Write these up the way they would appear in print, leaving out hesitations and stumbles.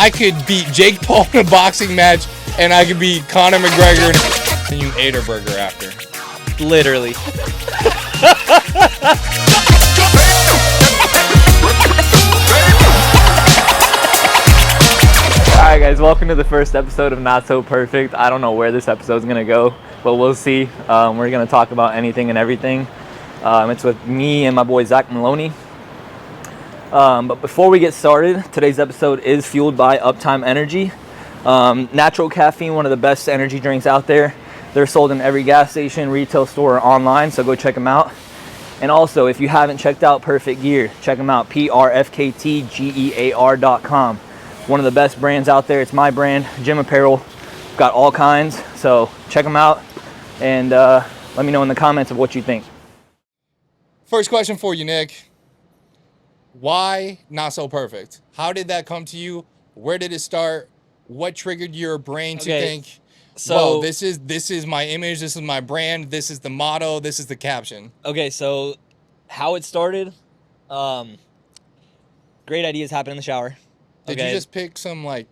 I could beat Jake Paul in a boxing match, and I could beat Conor McGregor, and you ate a burger after. Literally. Alright guys, welcome to the first episode of Not So Perfect. I don't know where this episode is going to go, but we'll see. We're going to talk about anything and everything. It's with me and my boy Zack Maloney. But before we get started, today's episode is fueled by Uptime Energy. Natural caffeine, one of the best energy drinks out there. They're sold in every gas station, retail store, or online, so go check them out. And also, if you haven't checked out Perfect Gear, check them out, PRFKTGEAR.com. One of the best brands out there. It's my brand, gym apparel. Got all kinds, so check them out and let me know in the comments of what you think. First question for you, Nick. Why Not So Perfect? How did that come to you? Where did it start? What triggered your brain to think, well, this is my image, this is my brand, this is the motto, this is the caption? Okay, so how it started, great ideas happen in the shower. Did you just pick some pussy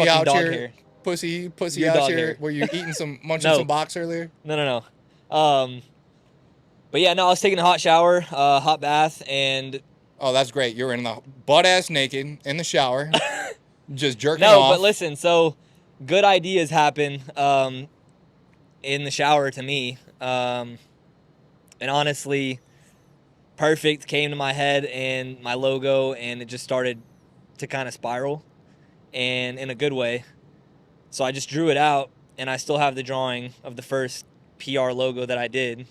out dog here? Hair. Pussy Your out dog here? hair. Were you eating munching some box earlier? No. But yeah, no, I was taking a hot shower, hot bath, and... Oh, that's great. You're in the butt-ass naked in the shower, just jerking off. No, but listen, so good ideas happen in the shower to me. And honestly, Perfect came to my head and my logo, and it just started to kind of spiral, and in a good way. So I just drew it out, and I still have the drawing of the first PR logo that I did,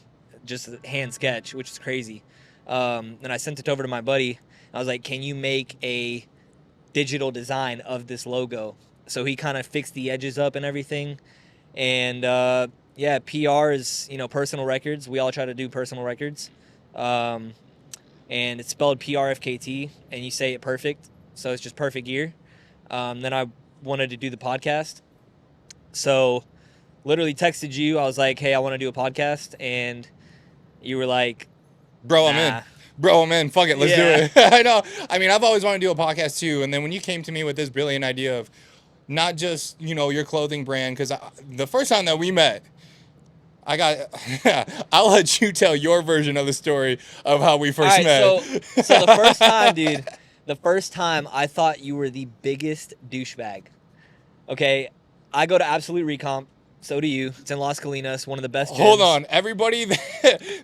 just a hand sketch, which is crazy. And I sent it over to my buddy. I was like, can you make a digital design of this logo? So he kind of fixed the edges up and everything. And yeah, PR is, personal records. We all try to do personal records. And it's spelled PRFKT, and you say it perfect. So it's just Perfect Gear. Then I wanted to do the podcast. So literally texted you. I was like, hey, I want to do a podcast. And you were like, Bro, I'm in. Bro, I'm in. Fuck it. Let's do it. I know. I mean, I've always wanted to do a podcast too. And then when you came to me with this brilliant idea of not just, your clothing brand, because the first time that we met, I'll let you tell your version of the story of how we first met. So the first time, dude, I thought you were the biggest douchebag. Okay, I go to Absolute Recomp. So do you. It's in Las Colinas, one of the best gyms. Hold on. Everybody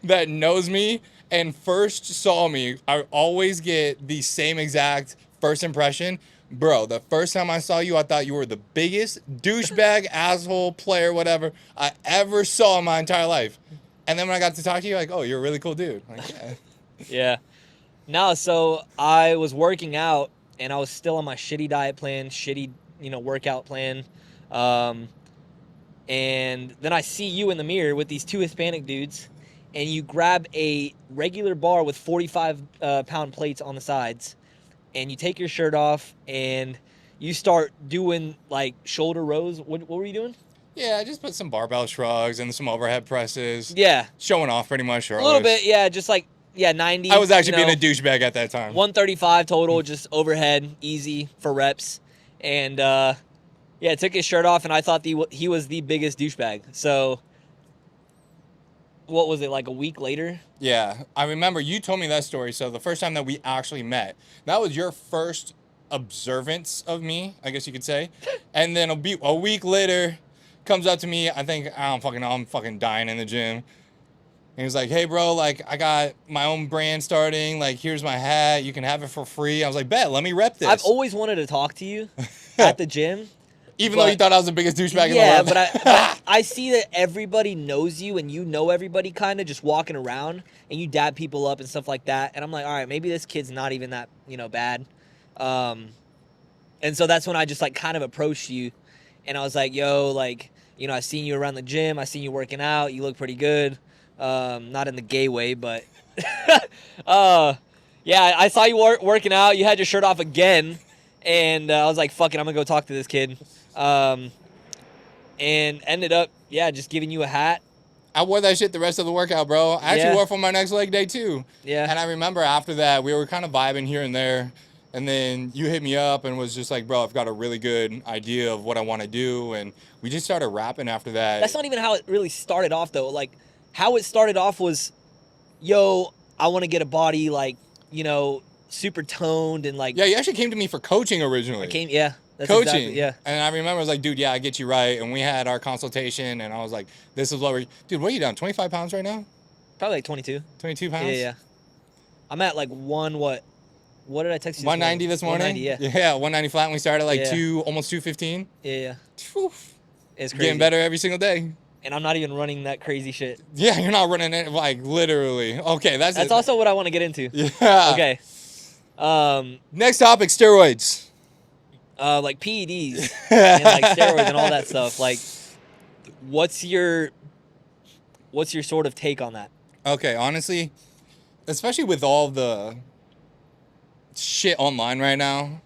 that knows me and first saw me, I always get the same exact first impression. Bro, the first time I saw you, I thought you were the biggest douchebag, asshole, player, whatever I ever saw in my entire life. And then when I got to talk to you, like, oh, you're a really cool dude. Like, yeah. Yeah. No, so I was working out, and I was still on my shitty diet plan, shitty, workout plan. And then I see you in the mirror with these two Hispanic dudes, and you grab a regular bar with 45-pound plates on the sides, and you take your shirt off, and you start doing, shoulder rows. What were you doing? Yeah, I just put some barbell shrugs and some overhead presses. Yeah. Showing off pretty much. A little bit, yeah, just 90. I was actually being a douchebag at that time. 135 total, just overhead, easy for reps. And, yeah, took his shirt off, and I thought he was the biggest douchebag. So, what was it, a week later? Yeah, I remember you told me that story. So the first time that we actually met, that was your first observance of me, I guess you could say. And then a week later, comes up to me. I don't fucking know. I'm fucking dying in the gym. And he was like, hey, bro, I got my own brand starting. Here's my hat. You can have it for free. I was like, bet, let me rep this. I've always wanted to talk to you at the gym. Even though you thought I was the biggest douchebag in the world. Yeah, but I see that everybody knows you, and you know everybody kind of just walking around, and you dab people up and stuff like that. And I'm like, all right, maybe this kid's not even that, bad. And so that's when I just, kind of approached you. And I was like, yo, I seen you around the gym. I seen you working out. You look pretty good. Not in the gay way, but... yeah, I saw you working out. You had your shirt off again. And I was like, fuck it, I'm going to go talk to this kid. And ended up, just giving you a hat. I wore that shit the rest of the workout, bro. I actually wore it for my next leg day, too. Yeah. And I remember after that, we were kind of vibing here and there. And then you hit me up and was just like, bro, I've got a really good idea of what I want to do. And we just started rapping after that. That's not even how it really started off, though. Like, how it started off was, yo, I want to get a body, like, you know, super toned and, like... Yeah, you actually came to me for coaching originally. That's coaching. Exactly, yeah. And I remember I was like, dude, yeah, I get you right. And we had our consultation, and I was like, this is what we're... Dude, what are you down, 25 pounds right now? Probably like 22. 22 pounds? Yeah. I'm at, like, what did I text you 190 this morning? 190, yeah. Yeah, 190 flat, and we started like almost 215. Yeah. Oof. It's crazy. Getting better every single day. And I'm not even running that crazy shit. Yeah, you're not running it, like, literally. Okay, that's it. Also what I want to get into. Yeah. Okay. Next topic, steroids. Like PEDs and like steroids and all that stuff. Like, what's your sort of take on that? Okay, honestly, especially with all the shit online right now,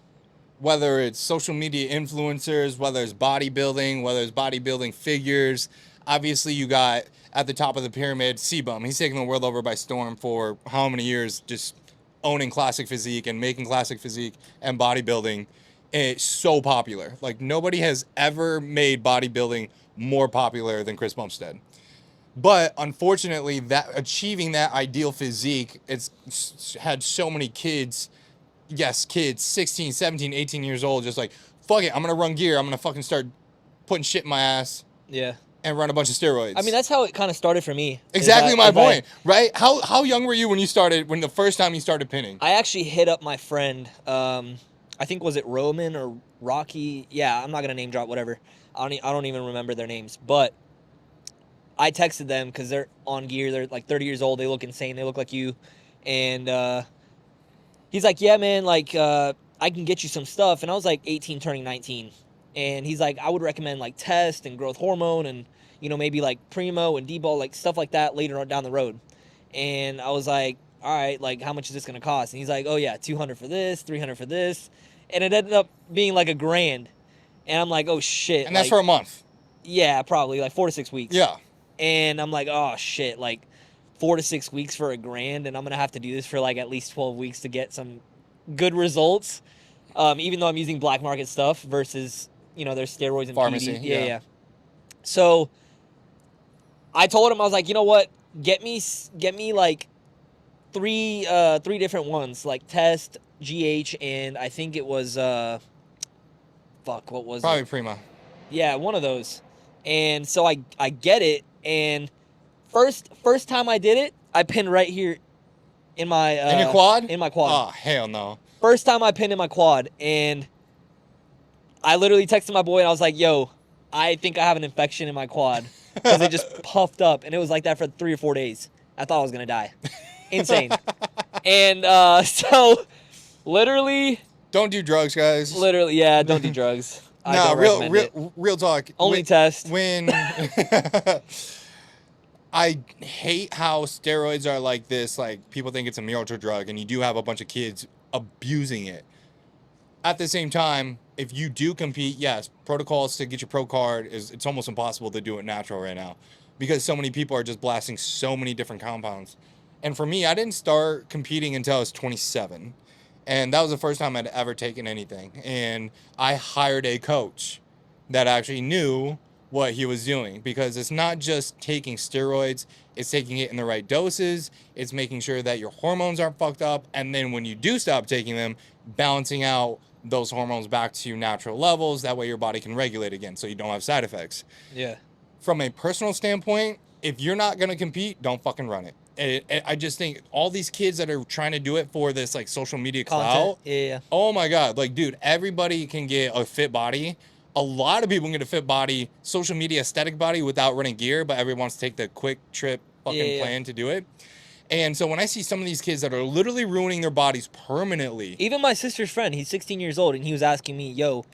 whether it's social media influencers, whether it's bodybuilding, whether it's bodybuilding figures, obviously you got at the top of the pyramid, C-Bum. He's taking the world over by storm for how many years, just owning classic physique and making classic physique and bodybuilding. It's so popular. Like, nobody has ever made bodybuilding more popular than Chris Bumstead. But unfortunately, that achieving that ideal physique, it's had so many kids, 16, 17, 18 years old, just like, fuck it, I'm going to run gear. I'm going to fucking start putting shit in my ass. Yeah. And run a bunch of steroids. I mean, that's how it kind of started for me. Exactly my point, right? How young were you when the first time you started pinning? I actually hit up my friend, I think, was it Roman or Rocky? Yeah, I'm not going to name drop, whatever. I don't even remember their names. But I texted them because they're on gear. They're like 30 years old. They look insane. They look like you. And he's like, yeah, man, like, I can get you some stuff. And I was like 18 turning 19. And he's like, I would recommend like test and growth hormone and, you know, maybe like Primo and D-Ball, like stuff like that later on down the road. And I was like, all right, like, how much is this going to cost? And he's like, oh yeah, 200 for this, 300 for this. And it ended up being like $1,000. And I'm like, oh shit. And that's for a month. Yeah, probably like 4 to 6 weeks. Yeah. And I'm like, oh shit, like 4 to 6 weeks for $1,000. And I'm going to have to do this for like at least 12 weeks to get some good results. Even though I'm using black market stuff versus, you know, there's steroids and pharmacy. PD. Yeah. So I told him, I was like, you know what? Get me like three different ones, like test, GH, and I think it was what was Probably it? Prima. Yeah, one of those. And so I get it, and first time I did it, I pinned right here in my in your quad? In my quad. Oh, hell no. First time I pinned in my quad, and I literally texted my boy and I was like, yo, I think I have an infection in my quad because it just puffed up, and it was like that for 3 or 4 days. I thought I was going to die. Insane. And so literally. Don't do drugs, guys. Literally, yeah, don't do drugs. No, real talk. Only test. When I hate how steroids are like this, like people think it's a miracle drug, and you do have a bunch of kids abusing it. At the same time, if you do compete, yes, protocols to get your pro card it's almost impossible to do it natural right now because so many people are just blasting so many different compounds. And for me, I didn't start competing until I was 27. And that was the first time I'd ever taken anything. And I hired a coach that actually knew what he was doing, because it's not just taking steroids, it's taking it in the right doses, it's making sure that your hormones aren't fucked up, and then when you do stop taking them, balancing out those hormones back to natural levels, that way your body can regulate again so you don't have side effects. Yeah. From a personal standpoint, if you're not going to compete, don't fucking run it. I just think all these kids that are trying to do it for this like social media clout, yeah. Oh my God, like dude, everybody can get a fit body. A lot of people can get a fit body, social media aesthetic body without running gear, but everyone wants to take the quick trip fucking plan to do it. And so when I see some of these kids that are literally ruining their bodies permanently. Even my sister's friend, he's 16 years old, and he was asking me, yo,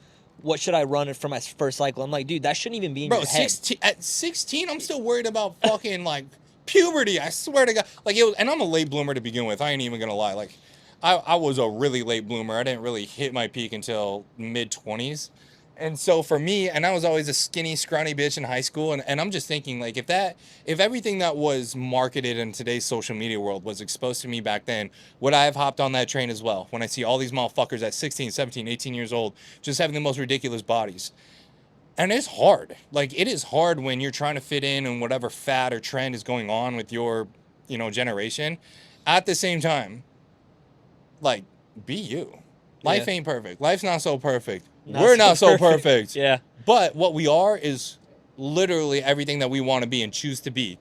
what should I run for my first cycle? I'm like, dude, that shouldn't even be in your head. At 16, I'm still worried about fucking like puberty. I swear to God. Like it was, and I'm a late bloomer to begin with. I ain't even gonna lie. Like I was a really late bloomer. I didn't really hit my peak until mid-20s. And so for me, and I was always a skinny, scrawny bitch in high school, and I'm just thinking, like, if everything that was marketed in today's social media world was exposed to me back then, would I have hopped on that train as well? When I see all these motherfuckers at 16, 17, 18 years old just having the most ridiculous bodies. And it's hard. Like, it is hard when you're trying to fit in whatever fad or trend is going on with your, generation. At the same time, like, be you. Life ain't perfect. Life's not so perfect. We're not so perfect. Yeah. But what we are is literally everything that we want to be and choose to be.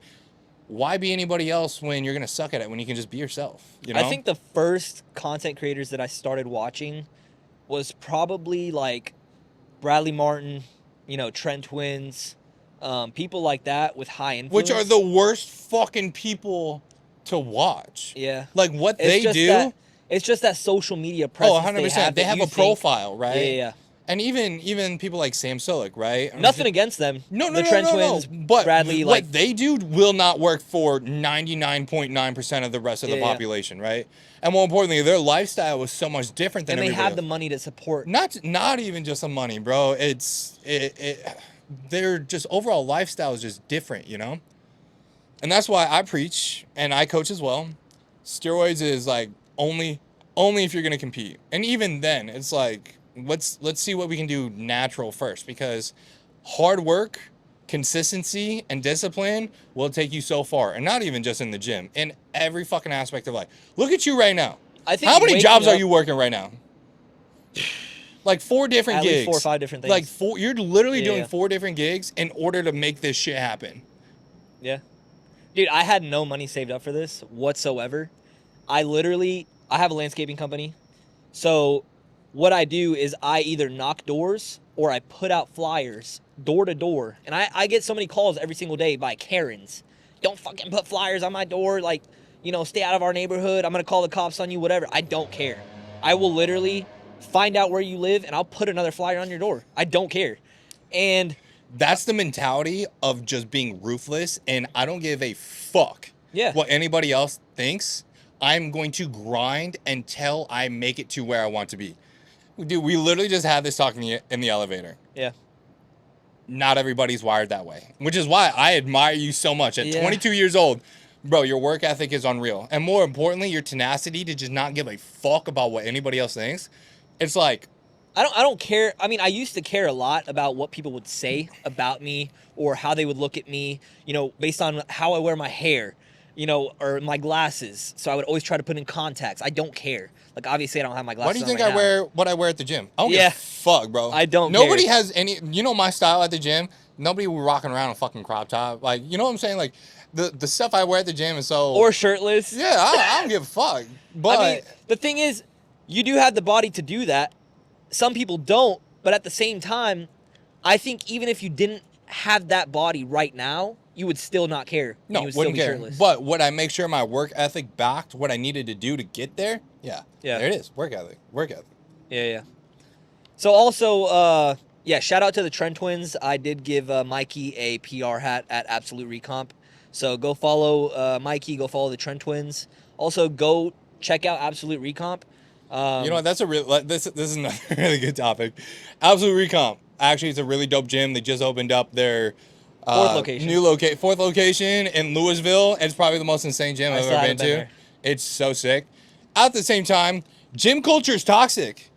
Why be anybody else when you're going to suck at it when you can just be yourself? I think the first content creators that I started watching was probably like Bradley Martin, Trent Twins, people like that with high influence. Which are the worst fucking people to watch. Yeah. Like what they do. It's just that social media presence. Oh, 100%. They have a profile, right? Yeah. And even people like Sam Sulek, right? Nothing against them. No. The Trent Twins, But Bradley, what they do will not work for 99.9% of the rest of the population, right? And more importantly, their lifestyle was so much different than everybody else. And they have the money to support. Not even just the money, bro. Their just overall lifestyle is just different, And that's why I preach and I coach as well. Steroids is like only if you're gonna compete, and even then, it's like let's see what we can do natural first, because hard work, consistency, and discipline will take you so far, and not even just in the gym, in every fucking aspect of life. Look at you right now. I think how many jobs are you working right now? Like 4 different at gigs. Least 4 or 5 different things. Like 4. You're literally doing 4 different gigs in order to make this shit happen. Yeah. Dude, I had no money saved up for this whatsoever. I have a landscaping company. So what I do is I either knock doors or I put out flyers door to door. And I get so many calls every single day by Karens. Don't fucking put flyers on my door. Like, stay out of our neighborhood. I'm going to call the cops on you, whatever. I don't care. I will literally find out where you live and I'll put another flyer on your door. I don't care. And that's the mentality of just being ruthless, and I don't give a fuck what anybody else thinks. I'm going to grind until I make it to where I want to be. Dude, we literally just had this talk in the elevator. Yeah. Not everybody's wired that way, which is why I admire you so much. At 22 years old, bro, your work ethic is unreal. And more importantly, your tenacity to just not give a fuck about what anybody else thinks. It's like, I don't care. I mean, I used to care a lot about what people would say about me or how they would look at me, based on how I wear my hair, or my glasses. So I would always try to put in contacts. I don't care. Like, obviously, I don't have my glasses why do you think on I wear what I wear at the gym? I don't give a fuck, bro. I don't Nobody care. has any, my style at the gym. Nobody will rocking around a fucking crop top. Like, you know what I'm saying? Like, the stuff I wear at the gym is so... Or shirtless. Yeah, I don't give a fuck. But I mean, the thing is, you do have the body to do that. Some people don't, but at the same time, I think even if you didn't have that body right now, you would still not care. No, you would wouldn't still be care. shirtless. But would I make sure my work ethic backed what I needed to do to get there? Yeah. There it is. Work ethic. Yeah. So also, shout out to the Trent Twins. I did give Mikey a PR hat at Absolute Recomp. So go follow Mikey. Go follow the Trent Twins. Also, go check out Absolute Recomp. You know what? That's this is another really good topic. Absolute Recomp. Actually, it's a really dope gym. They just opened up their fourth location in Louisville. It's probably the most insane gym I've ever been to. It's so sick. At the same time, gym culture is toxic.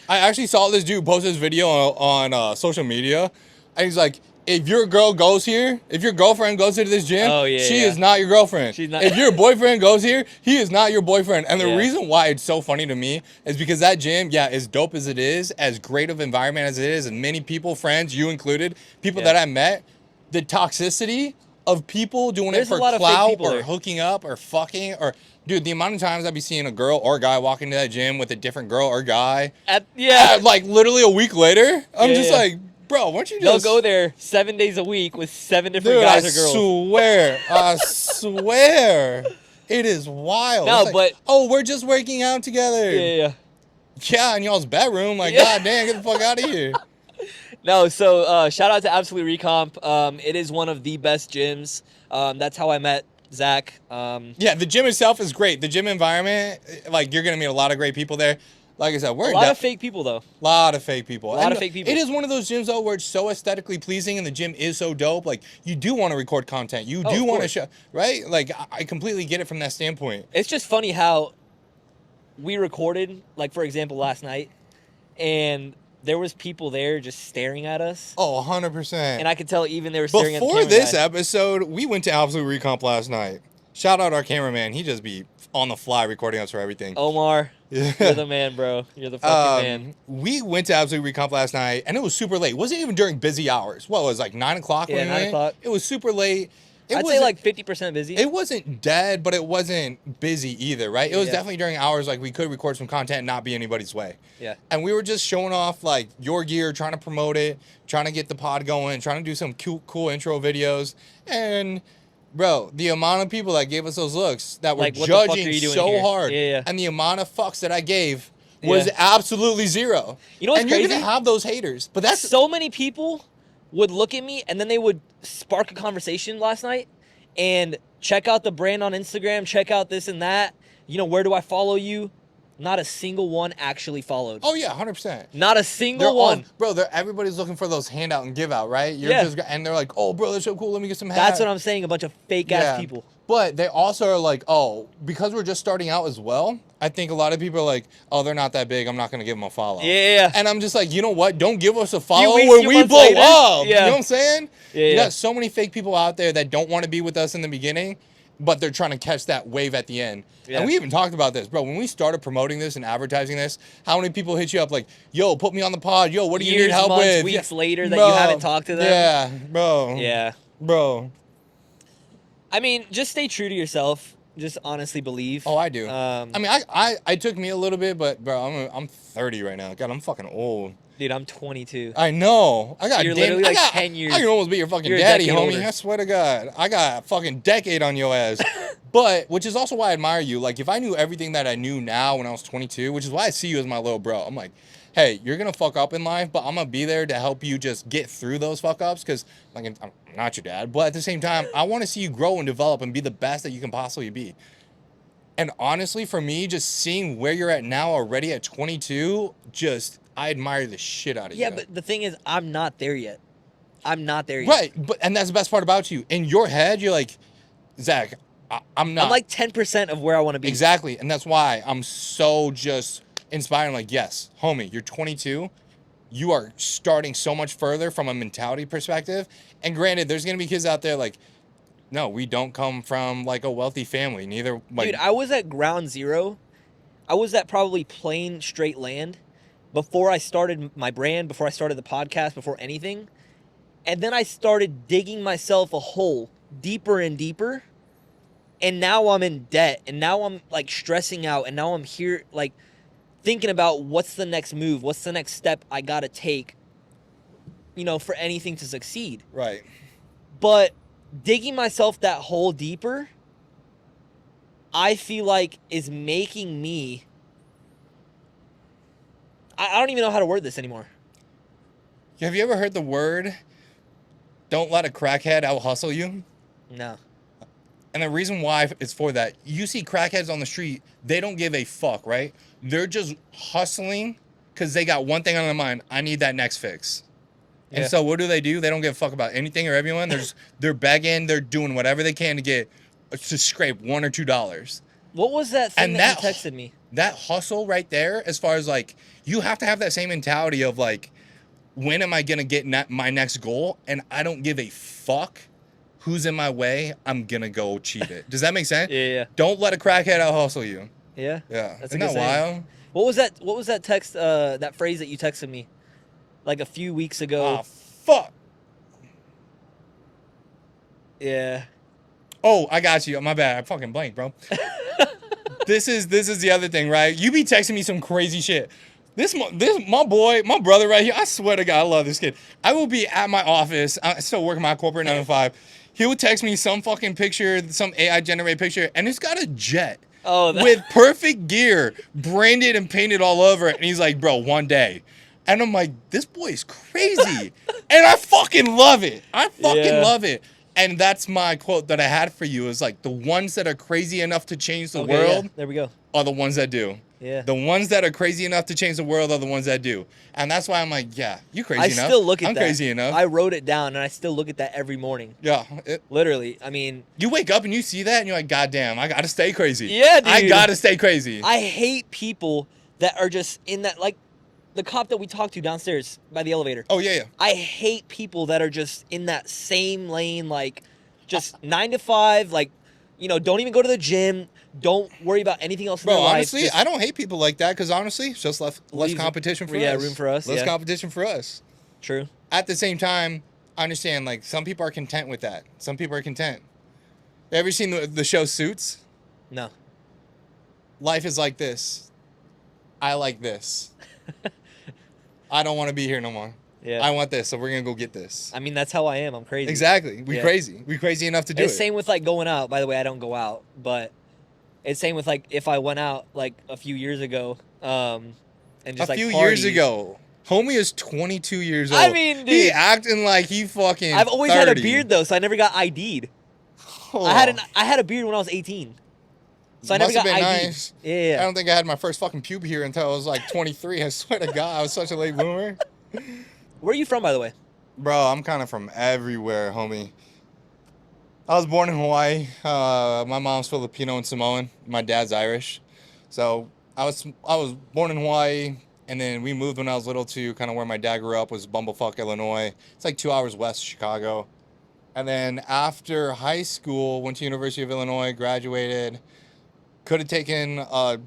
I actually saw this dude post this video on social media, and he's like, if your girlfriend goes to this gym, she is not your girlfriend. She's not. If your boyfriend goes here, he is not your boyfriend. And the reason why it's so funny to me is because that gym, as dope as it is, as great of environment as it is, and many people, friends, you included, people that I met, the toxicity of people doing it for clout or hooking up or fucking or... Dude, the amount of times I'd be seeing a girl or a guy walk into that gym with a different girl or guy. Like literally a week later, I'm just like, bro, why don't you just... They'll go there 7 days a week with 7 different guys or girls. I swear. It is wild. No, like, we're just working out together. Yeah, in y'all's bedroom. Like, God damn, get the fuck out of here. No, so shout out to Absolute Recomp. It is one of the best gyms. That's how I met Zack. The gym itself is great. The gym environment, like, you're going to meet a lot of great people there. Like I said, we're A lot of fake people, though. lot of fake people. A lot of fake people. It is one of those gyms though where it's so aesthetically pleasing and the gym is so dope. Like you do want to record content. You do of want to course. show, right? Like I completely get it from that standpoint. It's just funny how we recorded, like, for example, last night, and there was people there just staring at us. Oh, 100%. And I could tell even they were staring at the Before camera this guy. episode, we went to Absolute Recomp last night. Shout out our cameraman. He just be on the fly recording us for everything. Omar, Yeah. you're the man, bro. You're the fucking man. We went to Absolute Recomp last night, and it was super late. It wasn't even during busy hours. What was it, like 9 o'clock Yeah, when we 9 went? o'clock. It was super late. I'd say like 50% busy. It wasn't dead, but it wasn't busy either, right? It was Yeah. definitely during hours like we could record some content and not be anybody's way. Yeah. And we were just showing off like your gear, trying to promote it, trying to get the pod going, trying to do some cool intro videos. And bro, the amount of people that gave us those looks that were Like, what the fuck are judging you doing so here? hard, Yeah. and the amount of fucks that I gave was Yeah. absolutely zero. You know what's and you're crazy? gonna have those haters, but that's So many people would look at me and then they would spark a conversation last night and check out the brand on Instagram, check out this and that. You know, where do I follow you? Not a single one actually followed. oh yeah, 100%. Not a single one. Bro. Everybody's looking for those handout and give out, right? Yeah. And they're like, oh, bro, that's so cool. Let me get some hats. That's what I'm saying. A bunch of fake ass people. But they also are like, oh, because we're just starting out as well, I think a lot of people are like, oh, they're not that big. I'm not going to give them a follow. Yeah. And I'm just like, you know what? Don't give us a follow weeks, when few we months blow later. up. Yeah. You know what I'm saying? Yeah, You yeah. got so many fake people out there that don't want to be with us in the beginning, but they're trying to catch that wave at the end. Yeah. And we even talked about this, bro. When we started promoting this and advertising this, how many people hit you up like, yo, put me on the pod. Yo, what do you Years, need help months, with? weeks later that Bro. you haven't talked to them. Yeah, bro. Yeah. Bro. I mean, just stay true to yourself. Just honestly believe. Oh, I do. I I mean, I took me a little bit, but bro, I'm 30 right now. God, I'm fucking old. Dude, I'm 22. I know. I got You're damn, literally I like got, 10 years. I can almost be your fucking You're a daddy, decade homie. older. I swear to God, I got a fucking decade on your ass. But which is also why I admire you. Like, if I knew everything that I knew now when I was 22, which is why I see you as my little bro. I'm like, hey, you're gonna fuck up in life, but I'm gonna be there to help you just get through those fuck ups. Cause like, I'm not your dad, but at the same time, I want to see you grow and develop and be the best that you can possibly be. And honestly, for me, just seeing where you're at now already at 22, I admire the shit out of you. Yeah, but the thing is, I'm not there yet. I'm not there yet. Right, and that's the best part about you. In your head, you're like, Zach, I'm not. I'm like 10% of where I want to be. Exactly, and that's why I'm so just inspired. I'm like, yes, homie, you're 22. You are starting so much further from a mentality perspective. And granted, there's going to be kids out there like, no, we don't come from like a wealthy family. Neither. Like, Dude, I was at ground zero. I was at probably plain straight land before I started my brand, before I started the podcast, before anything. And then I started digging myself a hole deeper and deeper. And now I'm in debt. And now I'm like stressing out. And now I'm here like thinking about what's the next move? What's the next step I got to take, you know, for anything to succeed. right. But digging myself that hole deeper, I feel like is making me. I don't even know how to word this anymore. Have you ever heard the word, don't let a crackhead out hustle you? No. And the reason why is for that. You see crackheads on the street, they don't give a fuck, right? They're just hustling because they got one thing on their mind. I need that next fix. Yeah. And so what do? They don't give a fuck about anything or everyone. They're begging, they're doing whatever they can to scrape $1 or $2. What was that thing And that you texted me? That hustle right there, as far as like, you have to have that same mentality of like, when am I going to get my next goal? And I don't give a fuck who's in my way. I'm going to go achieve it. Does that make sense? Yeah. Don't let a crackhead out hustle you. Yeah. Yeah. That's a Isn't good that saying. wild? What was that text, that phrase that you texted me like a few weeks ago? Oh, fuck. Yeah. Oh, I got you. My bad. I fucking blanked, bro. This is the other thing, right? You be texting me some crazy shit. My brother right here, I swear to God, I love this kid. I will be at my office. I still work my corporate 9 to 5. He would text me some fucking picture, some AI generated picture, and it's got a jet with perfect gear, branded and painted all over it. And he's like, bro, one day. And I'm like, this boy is crazy. And I fucking love it. I fucking love it. And that's my quote that I had for you is like, the ones that are crazy enough to change the world There we go. are the ones that do. Yeah. The ones that are crazy enough to change the world are the ones that do. And that's why I'm like, yeah, you crazy I enough. still look at I'm that. crazy enough. I wrote it down, and I still look at that every morning. Yeah. Literally. I mean, You wake up and you see that and you're like, God damn, I gotta stay crazy. Yeah, dude. I gotta stay crazy. I hate people that are just in that, like the cop that we talked to downstairs by the elevator. Oh, yeah. I hate people that are just in that same lane, like just 9 to 5, like, don't even go to the gym. Don't worry about anything else in Bro, their life. honestly, Just I don't hate people like that because honestly, it's just less competition for us. Yeah, room for us. Less yeah. competition for us. True. At the same time, I understand, like, some people are content with that. Some people are content. You ever seen the show Suits? No. Life is like this. I like this. I don't want to be here no more. Yeah. I want this, so we're going to go get this. I mean, that's how I am. I'm crazy. Exactly. We Yeah. crazy. We crazy enough to do It's it. same with, like, going out. By the way, I don't go out, but it's same with, like, if I went out, like, a few years ago, and just, A like, few party. years ago. Homie is 22 years old. I mean, dude. He acting like he fucking I've always 30. had a beard, though, so I never got ID'd. Oh. I had a beard when I was 18. So I never Must got have been ID'd. nice. Yeah. I don't think I had my first fucking pube here until I was like 23. I swear to God, I was such a late bloomer. Where are you from, by the way? Bro, I'm kind of from everywhere, homie. I was born in Hawaii. My mom's Filipino and Samoan. My dad's Irish. So I was born in Hawaii, and then we moved when I was little to kind of where my dad grew up, was Bumblefuck, Illinois. It's like 2 hours west of Chicago. And then after high school, went to University of Illinois, graduated. Could have taken a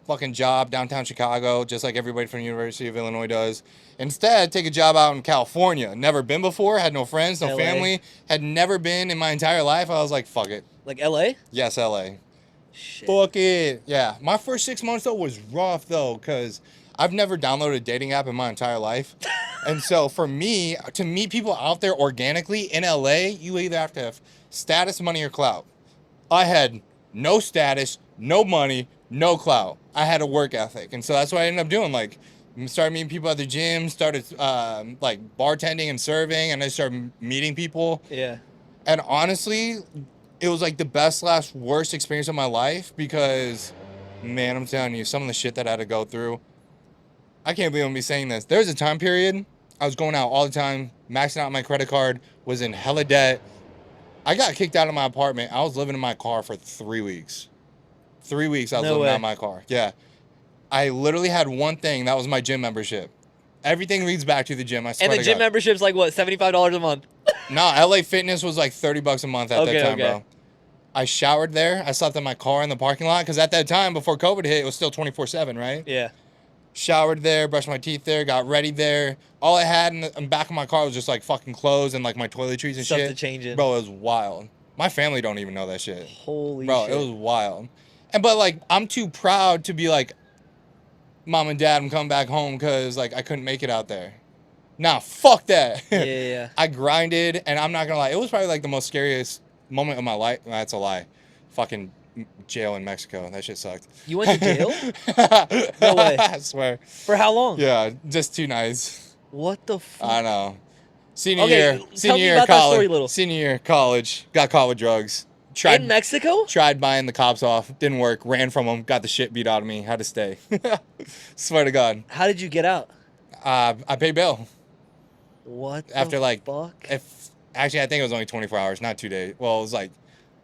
fucking job downtown Chicago, just like everybody from the University of Illinois does. Instead, take a job out in California. Never been before, had no friends, no LA. family, had never been in my entire life. I was like, fuck it. Like LA? Yes, LA. Shit. Fuck it. Yeah. My first 6 months, though, was rough, though, because I've never downloaded a dating app in my entire life. And so for me, to meet people out there organically in LA, you either have to have status, money, or clout. I had no status, no money, no clout. I had a work ethic. And so that's what I ended up doing. Like, started meeting people at the gym, started like bartending and serving, and I started meeting people. Yeah. And honestly, it was like the best / worst experience of my life because, man, I'm telling you, some of the shit that I had to go through. I can't believe I'm saying this. There was a time period I was going out all the time, maxing out my credit card, was in hella debt. I got kicked out of my apartment. I was living in my car for 3 weeks. 3 weeks I was No living way. out of my car. Yeah. I literally had one thing. That was my gym membership. Everything leads back to the gym. I swear And the to gym God. membership's like, what, $75 a month? No, LA Fitness was like $30 a month at that time, bro. I showered there. I slept in my car in the parking lot because at that time, before COVID hit, it was still 24/7, right? Yeah. Showered there, brushed my teeth there, got ready there. All I had in the back of my car was just like fucking clothes and like my toiletries and Stuff shit. to change in. Bro, it was wild. My family don't even know that shit. Holy Bro, shit. it was wild. But like, I'm too proud to be like, Mom and Dad, I'm coming back home because like I couldn't make it out there. Nah, fuck that. Yeah. I grinded, and I'm not gonna lie, it was probably like the most scariest moment of my life. That's a lie. Fucking jail in Mexico. That shit sucked. You went to jail? No way. I swear. For how long? Yeah, just 2 nights. What the fuck? I know. Senior Okay, year. tell Senior me year about of that college. story a little. Senior year of college. Got caught with drugs. In Mexico? Tried buying the cops off. Didn't work. Ran from them. Got the shit beat out of me. Had to stay. Swear to God. How did you get out? I paid bail. What the After like, fuck? Actually, I think it was only 24 hours, not 2 days. Well, it was like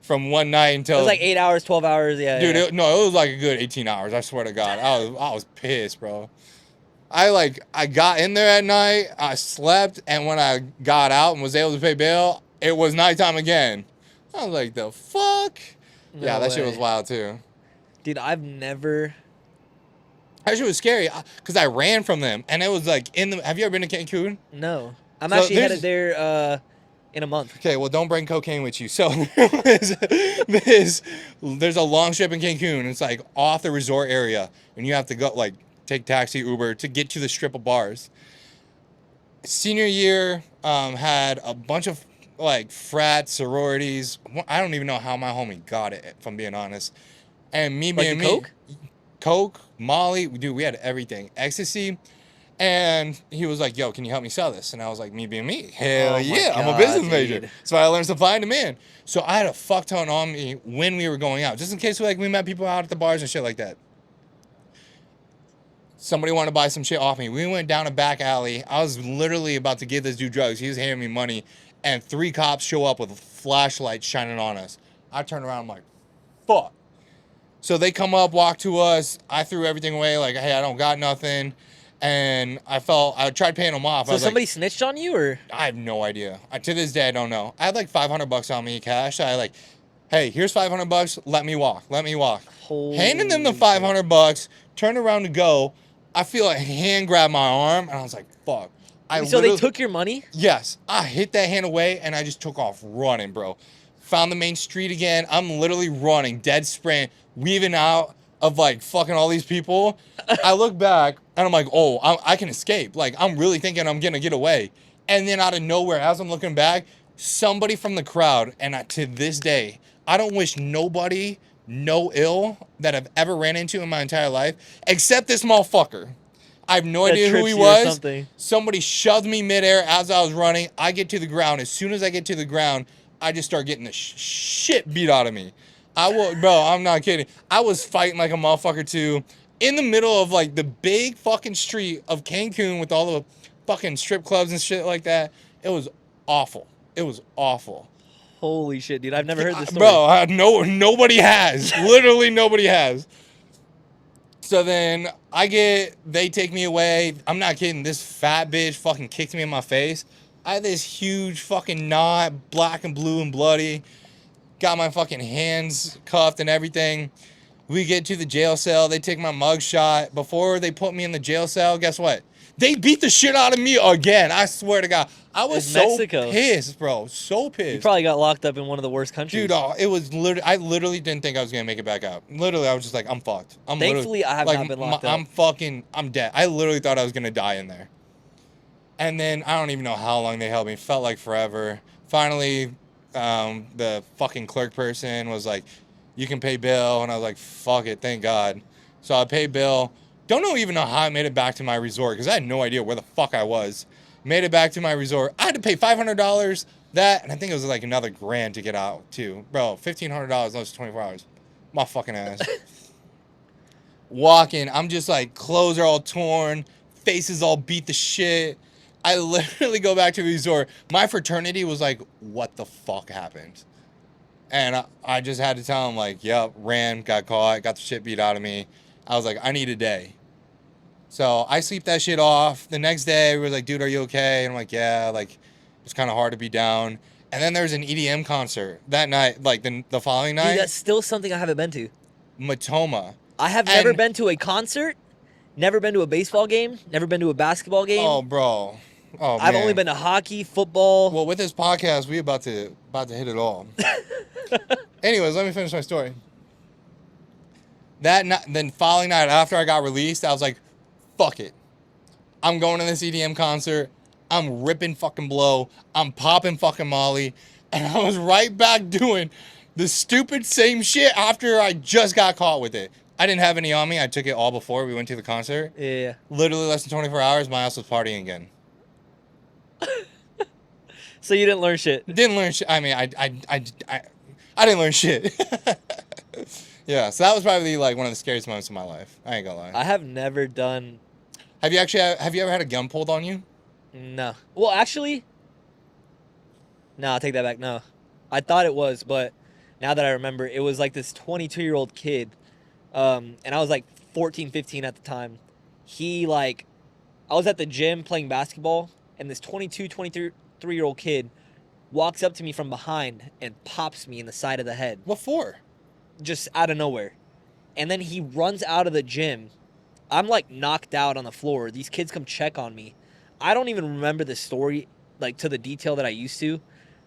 from one night until. It was like 8 hours, 12 hours, yeah. Dude, yeah. it was like a good 18 hours. I swear to God. I was pissed, bro. I got in there at night, I slept, and when I got out and was able to pay bail, it was nighttime again. I was like, the fuck? Yeah, No that shit was way. wild too. Dude, I've never. That shit was scary because I ran from them, and it was like have you ever been to Cancun? No. I'm So actually there's- headed there in a month. Okay, well, don't bring cocaine with you. So there's a long strip in Cancun. It's like off the resort area, and you have to go like take taxi, Uber to get to the strip of bars. Senior year, had a bunch of like frat sororities. I don't even know how my homie got it, if I'm being honest. And me Like being the me, coke? Coke, Molly, dude, we had everything, ecstasy. And he was like, yo, can you help me sell this? And I was like, me being me. Hell Oh my yeah, I'm a God, business major. dude. So I learned supply and demand. So I had a fuck ton on me when we were going out, just in case we met people out at the bars and shit like that. Somebody wanted to buy some shit off me. We went down a back alley. I was literally about to give this dude drugs. He was handing me money, and 3 cops show up with flashlights shining on us. I turn around, I'm like, fuck. So they come up, walk to us. I threw everything away, like, hey, I don't got nothing. And I tried paying them off. So I was somebody like, snitched on you, or? I have no idea. To this day, I don't know. I had like $500 on me cash. I like, hey, here's $500. Let me walk. Handing them the $500, turned around to go. I feel a hand grab my arm, and I was like, fuck. So they took your money? Yes. I hit that hand away, and I just took off running, bro. Found the main street again. I'm literally running, dead sprint, weaving out of like fucking all these people. I look back, and I'm like, oh, I can escape. Like, I'm really thinking I'm going to get away. And then out of nowhere, as I'm looking back, somebody from the crowd, and to this day, I don't wish nobody no ill that I've ever ran into in my entire life, except this motherfucker. I have no idea who he was. Somebody shoved me midair as I was running. I get to the ground. As soon as I get to the ground, I just start getting the shit beat out of me. Bro, I'm not kidding. I was fighting like a motherfucker too, in the middle of like the big fucking street of Cancun with all the fucking strip clubs and shit like that. It was awful. It was awful. Holy shit, dude. I've never heard this story. Bro, nobody has. Literally nobody has. So then they take me away. I'm not kidding. This fat bitch fucking kicked me in my face. I had this huge fucking knot, black and blue and bloody. Got my fucking hands cuffed and everything. We get to the jail cell. They take my mug shot. Before they put me in the jail cell, guess what? They beat the shit out of me again. I swear to God. I was so pissed, bro. So pissed. You probably got locked up in one of the worst countries. Dude, it was literally, I literally didn't think I was going to make it back out. Literally, I was just like, I'm fucked. Thankfully, I have not been locked up. I'm dead. I literally thought I was going to die in there. And then I don't even know how long they held me. It felt like forever. Finally, the fucking clerk person was like, you can pay bail. And I was like, fuck it, thank God. So I paid bail. Even know how I made it back to my resort because I had no idea where the fuck I was. Made it back to my resort. I had to pay $500, that, and I think it was like another $1,000 to get out too. Bro, $1,500, those 24 hours. My fucking ass. Walking, I'm just like, clothes are all torn, faces all beat to shit. I literally go back to the resort. My fraternity was like, what the fuck happened? And I just had to tell them, like, yep, ran, got caught, got the shit beat out of me. I was like, I need a day. So I sleep that shit off. The next day, we were like, dude, are you okay? And I'm like, yeah, like, it's kind of hard to be down. And then there's an EDM concert that night, like the following night. Dude, that's still something I haven't been to. Matoma. I have never been to a concert, never been to a baseball game, never been to a basketball game. Oh, bro. Oh, I've only been to hockey, football. Well, with this podcast, we about to hit it all. Anyways, let me finish my story. That night, then following night after I got released, I was like, fuck it. I'm going to this EDM concert. I'm ripping fucking blow. I'm popping fucking Molly. And I was right back doing the stupid same shit after I just got caught with it. I didn't have any on me. I took it all before we went to the concert. Yeah. Literally less than 24 hours, my ass was partying again. So you didn't learn shit? Didn't learn shit. I mean, I didn't learn shit. Yeah, so that was probably like one of the scariest moments of my life. I ain't gonna lie. I have never done... Have you ever had a gun pulled on you? No. Well, actually... No, I'll take that back. No. I thought it was, but now that I remember, it was like this 22-year-old kid. And I was like 14, 15 at the time. I was at the gym playing basketball, and this 22, 23-year-old kid walks up to me from behind and pops me in the side of the head. What for? Just out of nowhere. And then he runs out of the gym. I'm like knocked out on the floor. These kids come check on me. I don't even remember the story like to the detail that I used to.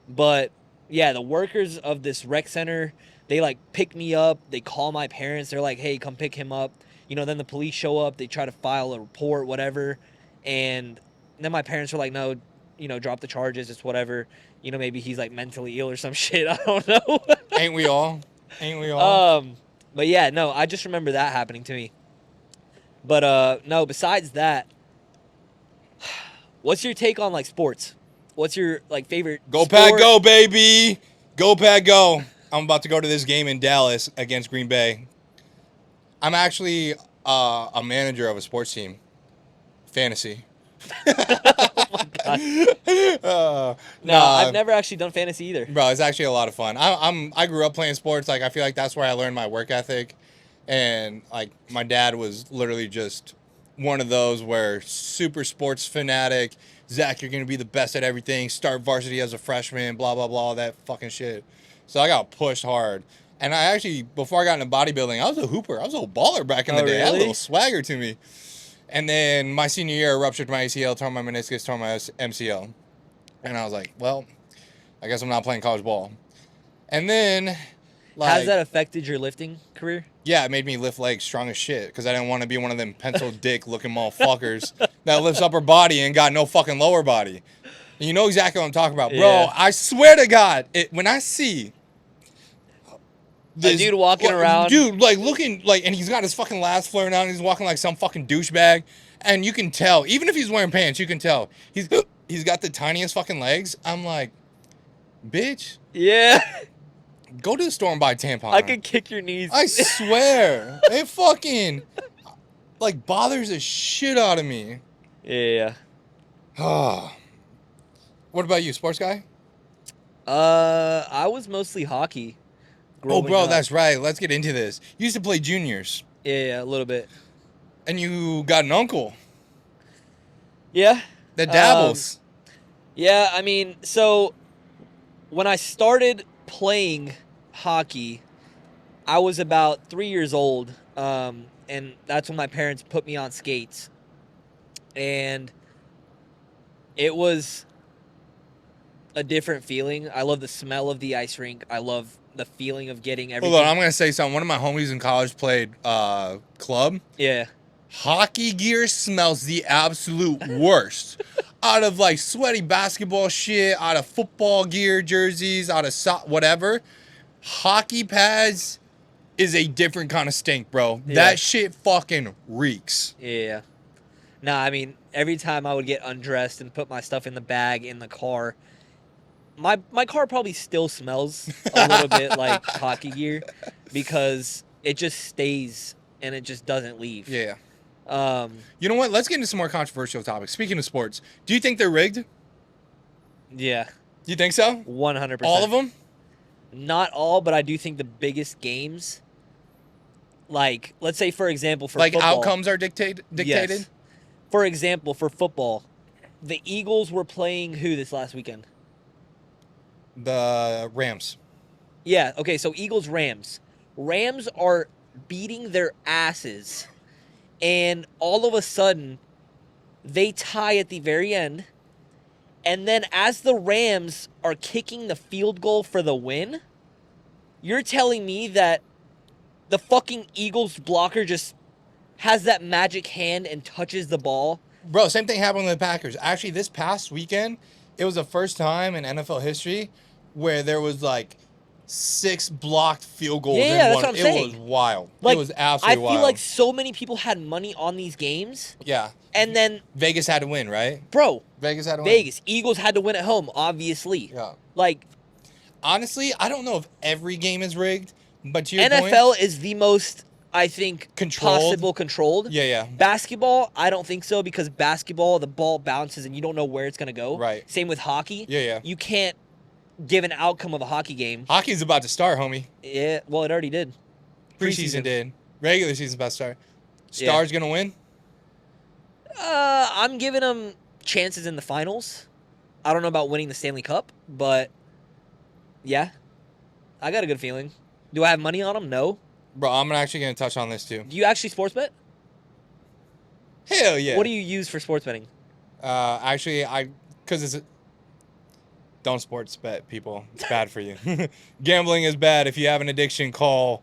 But yeah, the workers of this rec center, they like pick me up. They call my parents. They're like, hey, come pick him up. Then the police show up. They try to file a report, whatever. And then my parents were like, no, drop the charges. It's whatever. Maybe he's like mentally ill or some shit. I don't know. Ain't we all? Ain't we all? But yeah, no, I just remember that happening to me. But no, besides that, what's your take on like sports? What's your like favorite Go sport? Pack Go, baby. Go Pack Go. I'm about to go to this game in Dallas against Green Bay. I'm actually A manager of a sports team. Fantasy. Oh my god. Uh, No, I've nah, never actually done fantasy either. bro, it's actually a lot of fun. I grew up playing sports. Like I feel like that's where I learned my work ethic, and like my dad was literally just one of those where super sports fanatic. Zach, you're gonna be the best at everything. Start varsity as a freshman. Blah blah blah. That fucking shit. So I got pushed hard. And I actually, before I got into bodybuilding, I was a hooper. I was a baller back in the Oh, day. I had a really? little swagger to me. And then my senior year, I ruptured my ACL, tore my meniscus, tore my MCL. And I was like, well, I guess I'm not playing college ball. And then, like, Has that affected your lifting career? yeah, it made me lift legs strong as shit because I didn't want to be one of them pencil dick looking motherfuckers that lifts upper body and got no fucking lower body. And you know exactly what I'm talking about. Bro, Yeah. I swear to God, when I see A dude walking around. Dude, like looking like, and he's got his fucking last flaring out and he's walking like some fucking douchebag. And you can tell, even if he's wearing pants, you can tell. He's got the tiniest fucking legs. I'm like, bitch, Yeah. go to the store and buy a tampon. I could kick your knees. I swear. It fucking, like, bothers the shit out of me. Yeah. What about you, sports guy? I was mostly hockey. Oh, growing bro, up. that's right. Let's get into this. You used to play juniors, Yeah, a little bit. and you got an uncle Yeah. that dabbles. Yeah, I mean, so when I started playing hockey, I was about 3 years old, and that's when my parents put me on skates. And it was a different feeling. I love the smell of the ice rink. I love the feeling of getting everything. Hold on, I'm going to say something. One of my homies in college played club. Yeah. Hockey gear smells the absolute worst. Out of like sweaty basketball shit, out of football gear, jerseys, out of whatever. Hockey pads is a different kind of stink, bro. Yeah. That shit fucking reeks. Yeah. Nah, I mean, every time I would get undressed and put my stuff in the bag in the car, my car probably still smells a little bit like hockey gear because it just stays and it just doesn't leave. Yeah. You know what? Let's get into some more controversial topics. Speaking of sports, do you think they're rigged? Yeah. You think so? 100%. All of them? Not all, but I do think the biggest games, like, let's say, for example, for like football, outcomes are dictated? Yes. For example, for football, the Eagles were playing who this last weekend? The Rams. Yeah, okay, so Eagles-Rams. Rams are beating their asses, and all of a sudden, they tie at the very end, and then as the Rams are kicking the field goal for the win, you're telling me that the fucking Eagles blocker just has that magic hand and touches the ball? Bro, same thing happened with the Packers. Actually, this past weekend, it was the first time in NFL history where there was like 6 blocked field goals Yeah, in that's one. what I'm It saying. was wild. Like, It was absolutely wild. I feel like so many people had money on these games, yeah. and then, Vegas had to win, right? bro, Vegas had to win. Vegas, Eagles had to win at home, obviously. Yeah. Like, Honestly, I don't know if every game is rigged, but to your NFL point, is the most, I think, Controlled? possible controlled. Yeah, yeah. Basketball, I don't think so, because basketball, the ball bounces and you don't know where it's going to go. Right. Same with hockey. Yeah, yeah. You can't give an outcome of a hockey game. Hockey's about to start, homie. Yeah, well, it already did. Preseason did. Regular season's about to start. Yeah. Stars gonna win? I'm giving them chances in the finals. I don't know about winning the Stanley Cup, but yeah, I got a good feeling. Do I have money on them? No. Bro, I'm actually gonna touch on this too. Do you actually sports bet? Hell yeah. What do you use for sports betting? Actually, because it's don't sports bet, people. It's bad for you. Gambling is bad. If you have an addiction, call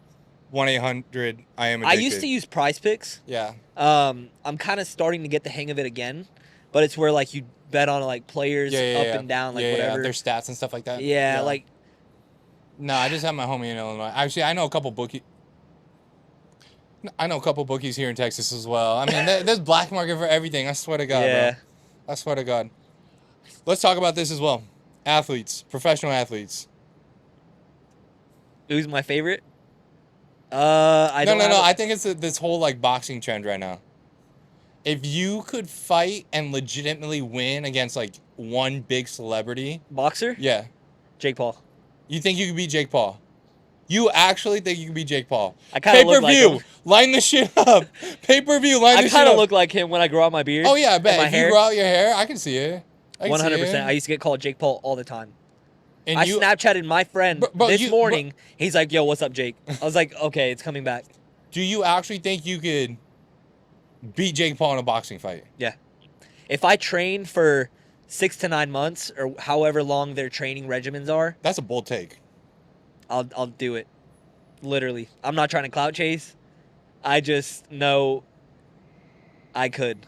1-800 I am addicted. I used to use Prize Picks. Yeah. I'm kind of starting to get the hang of it again, but it's where like you bet on like players up and down, like whatever. their stats and stuff like that. Yeah, like. No, I just have my homie in Illinois. Actually, I know a couple bookies here in Texas as well. I mean, there's black market for everything. I swear to God, Yeah. bro. I swear to God. Let's talk about this as well. Athletes, professional athletes. Who's my favorite? I No, don't no, have no. a- I think it's this whole like boxing trend right now. If you could fight and legitimately win against like one big celebrity, boxer. yeah, Jake Paul. you think you could beat Jake Paul? You actually think you could beat Jake Paul? I kind of look like Pay-per-view, him. line the shit up. Pay-per-view, line I the shit kind of up. look like him when I grow out my beard. Oh yeah, I and bet. my If hair. you grow out your hair, I can see it. I can see 100%. I it. used to get called Jake Paul all the time. And I you, Snapchatted my friend Bro, this you- morning. He's like, "Yo, what's up, Jake?" I was like, "Okay, it's coming back." do you actually think you could beat Jake Paul in a boxing fight? Yeah. If I train for 6 to 9 months or however long their training regimens are, That's a bold take. I'll do it. Literally. I'm not trying to clout chase. I just know I could.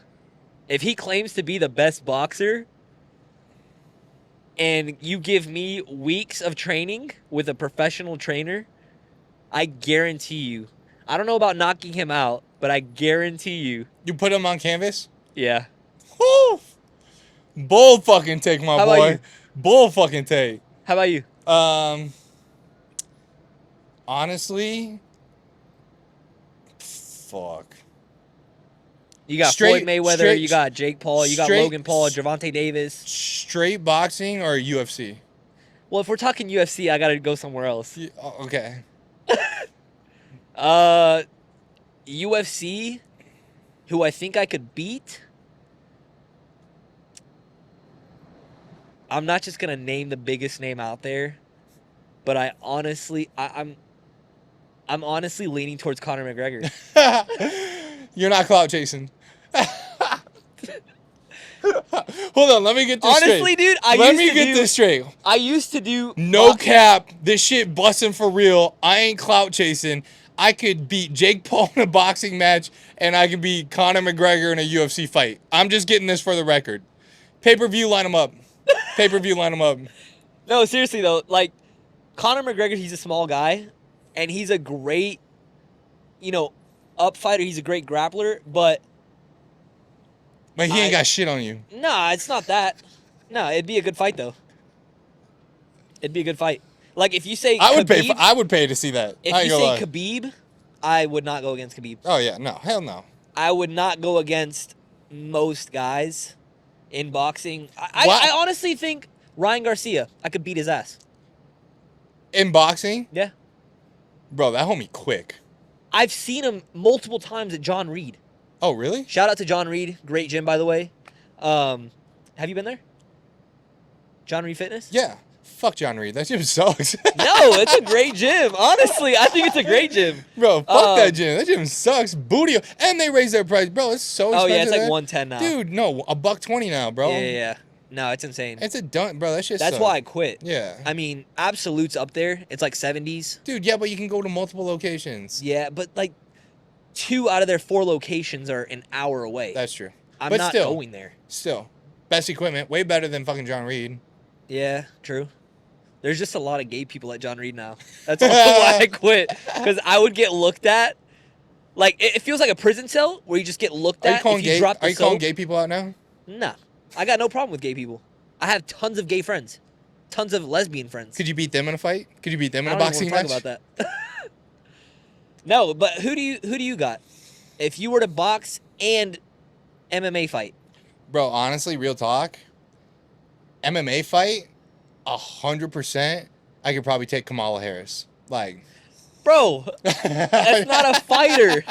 If he claims to be the best boxer and you give me weeks of training with a professional trainer, I guarantee you. I don't know about knocking him out, but I guarantee you. You put him on canvas? Yeah. Woo! Bold fucking take, my How about boy. you? Bold fucking take. How about you? Honestly, fuck. You got Straight- Floyd Mayweather, straight- you got Jake Paul, you got straight- Logan Paul, Javante Davis. Straight boxing or UFC? Well, if we're talking UFC, I got to go somewhere else. Okay. UFC, who I think I could beat. I'm not just gonna name the biggest name out there, but I'm honestly leaning towards Conor McGregor. You're not clout chasing. Hold on, let me get this straight. Honestly, dude, Let me get this straight. I used to do No cap, this shit busting for real. I ain't clout chasing. I could beat Jake Paul in a boxing match, and I could beat Conor McGregor in a UFC fight. I'm just getting this for the record. Pay-per-view, line them up. Pay-per-view, line them up. No, seriously though, like Conor McGregor, he's a small guy, and he's a great, up fighter. He's a great grappler, but But he ain't got shit on you. nah, it's not that. No, it'd be a good fight though. It'd be a good fight. Like if you say I would Khabib, I would pay to see that. if I ain't you gonna say lie. Khabib, I would not go against Khabib. Oh yeah, no, hell no. I would not go against most guys in boxing. What? I honestly think Ryan Garcia, I could beat his ass. In boxing, Yeah. bro, that homie quick. I've seen him multiple times at John Reed. Oh really? Shout out to John Reed. Great gym, by the way. Have you been there? John Reed Fitness? Yeah. Fuck John Reed. That gym sucks. No, it's a great gym. Honestly, I think it's a great gym. Bro, fuck that gym. That gym sucks. Booty. And they raised their price. Bro, it's so expensive. Oh, yeah, it's like there. 110 now. Dude, no, $120 now, bro. Yeah. No, it's insane. It's a done, bro. That shit That's sucks. why I quit. Yeah. I mean, Absolute's up there. It's like 70s. Dude, yeah, but you can go to multiple locations. Yeah, but like 2 out of their 4 locations are an hour away. That's true. I'm but not still, going there. Still. Best equipment. Way better than fucking John Reed. Yeah, true. There's just a lot of gay people at John Reed now. That's also why I quit. Because I would get looked at. Like, it feels like a prison cell where you just get looked Are you at calling if you gay? drop the Are you calling soap. gay people out now? Nah. I got no problem with gay people. I have tons of gay friends. Tons of lesbian friends. Could you beat them in a fight? Could you beat them in I a don't boxing even want match? to talk about that. No, but who do you got? If you were to box and MMA fight. Bro, honestly, real talk. MMA fight, 100%. I could probably take Kamala Harris. Like, Bro, that's not a fighter.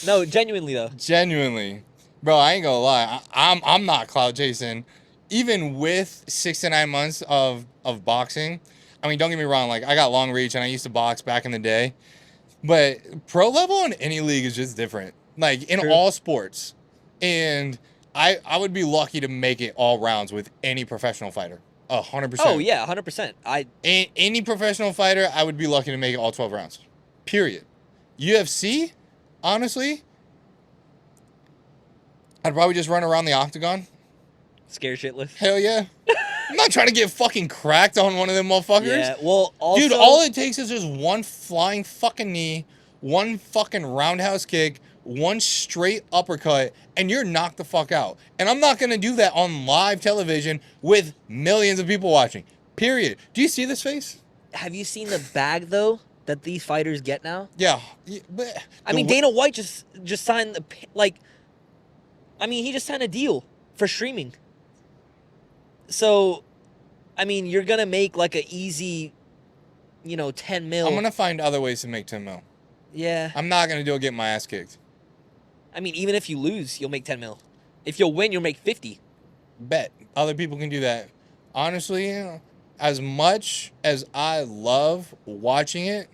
No, genuinely though. genuinely, bro, I ain't gonna lie. I'm not clout chasing. Even with 6 to 9 months of boxing, I mean, don't get me wrong. Like, I got long reach and I used to box back in the day. But pro level in any league is just different. Like, in True. all sports. And I would be lucky to make it all rounds with any professional fighter. 100%. Oh yeah, 100%. Any professional fighter, I would be lucky to make it all 12 rounds. Period. UFC, honestly, I'd probably just run around the octagon. Scared shitless. Hell yeah. I'm not trying to get fucking cracked on one of them motherfuckers. Yeah. Well, also, Dude, all it takes is just one flying fucking knee, one fucking roundhouse kick, one straight uppercut, and you're knocked the fuck out. And I'm not going to do that on live television with millions of people watching. Period. Do you see this face? have you seen the bag though that these fighters get now? Yeah, but I mean, Dana White just signed he just signed a deal for streaming. So, I mean, you're gonna make like a easy, 10 mil. I'm gonna find other ways to make 10 mil. Yeah. I'm not gonna do it getting my ass kicked. I mean, even if you lose, you'll make 10 mil. If you'll win, you'll make 50. Bet other people can do that. Honestly, as much as I love watching it,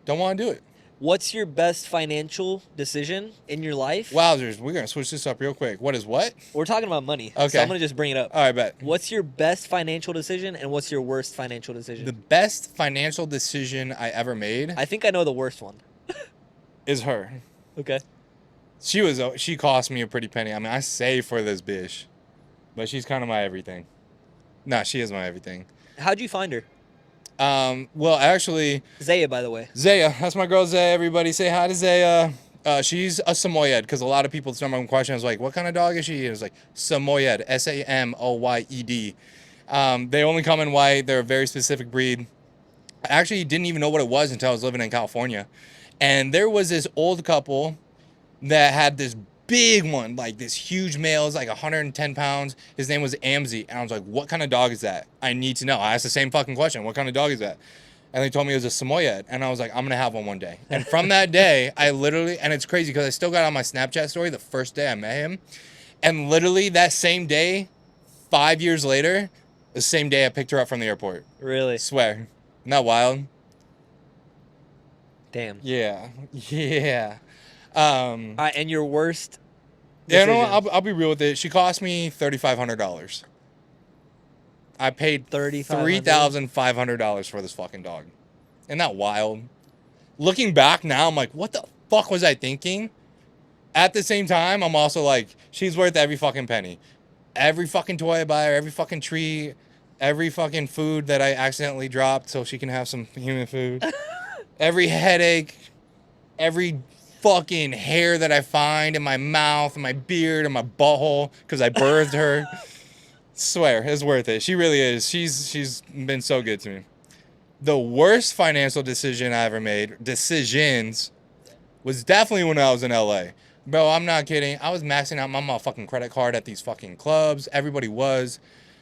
don't want to do it. What's your best financial decision in your life? Wowzers, we're gonna switch this up real quick. What is what? We're talking about money. Okay. So I'm gonna just bring it up. All right, bet. What's your best financial decision and what's your worst financial decision? The best financial decision I ever made I think I know the worst one. is her. Okay. She cost me a pretty penny. I mean, I save for this bitch, but she's kind of my everything. Nah, she is my everything. How'd you find her? Well, actually, Zaya, by the way. Zaya, that's my girl Zaya. Everybody say hi to Zaya. She's a Samoyed, because a lot of people's number one question is like, what kind of dog is she? It was like Samoyed, Samoyed. They only come in white. They're a very specific breed. I actually didn't even know what it was until I was living in California. And there was this old couple that had this big one, like this huge male, is like 110 pounds. His name was Amzi. And I was like, what kind of dog is that? I need to know. I asked the same fucking question. What kind of dog is that? And they told me it was a Samoyed. And I was like, I'm going to have one day. And from that day, I literally, and it's crazy because I still got on my Snapchat story the first day I met him. And literally that same day, 5 years later, the same day I picked her up from the airport. Really? Swear. Isn't that wild? Damn. Yeah. Yeah. All right, and your worst Yeah, decision? no, I'll be real with it. She cost me $3,500. I paid $3,500 for this fucking dog. Isn't that wild? Looking back now, I'm like, what the fuck was I thinking? At the same time, I'm also like, she's worth every fucking penny. Every fucking toy I buy her, every fucking treat, every fucking food that I accidentally dropped so she can have some human food. Every headache, every fucking hair that I find in my mouth, in my beard, in my butthole, because I birthed her. Swear, it's worth it. She really is. She's been so good to me. The worst financial decision I ever made, decisions, was definitely when I was in LA. Bro, I'm not kidding. I was maxing out my motherfucking credit card at these fucking clubs. Everybody was.